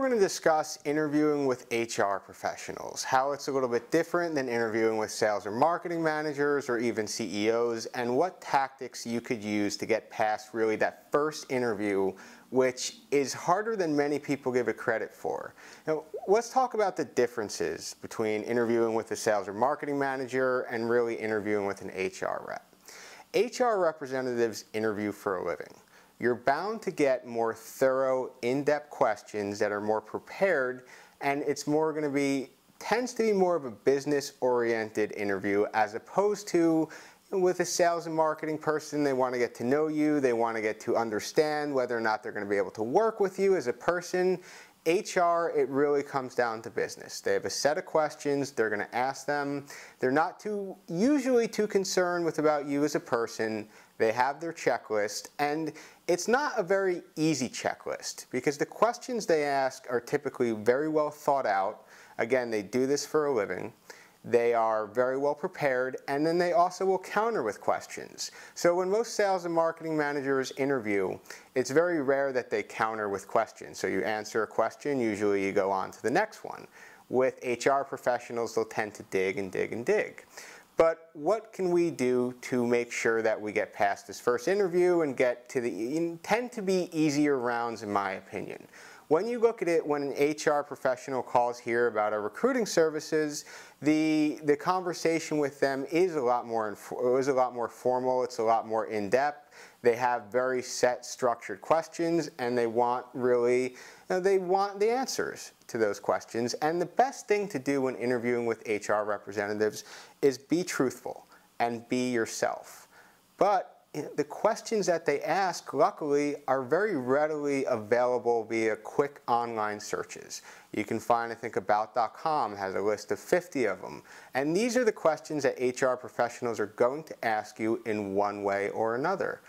we're going to discuss interviewing with HR professionals, how it's a little bit different than interviewing with sales or marketing managers or even CEOs, and what tactics you could use to get past really that first interview, which is harder than many people give it credit for. Now, let's talk about the differences between interviewing with a sales or marketing manager and really interviewing with an HR rep. HR representatives interview for a living. You're bound to get more thorough, in-depth questions that are more prepared, and it's more going to be, tends to be more of a business-oriented interview as opposed to with a sales and marketing person. They want to get to know you, they want to get to understand whether or not they're going to be able to work with you as a person. HR, it really comes down to business. They have a set of questions, they're going to ask them. They're not usually too concerned with about you as a person. They have their checklist, and it's not a very easy checklist because the questions they ask are typically very well thought out. Again, they do this for a living. They are very well prepared, and then they also will counter with questions. So when most sales and marketing managers interview, it's very rare that they counter with questions. So you answer a question, usually you go on to the next one. With HR professionals, they'll tend to dig and dig and dig. But what can we do to make sure that we get past this first interview and get to the, tend to be easier rounds in my opinion. When you look at it, when an HR professional calls here about our recruiting services, the conversation with them is a lot more formal, it's a lot more in-depth. They have very set, structured questions, and they want really, they want the answers to those questions. And the best thing to do when interviewing with HR representatives is be truthful and be yourself. But the questions that they ask, luckily, are very readily available via quick online searches. You can find, I think, About.com has a list of 50 of them. And these are the questions that HR professionals are going to ask you in one way or another.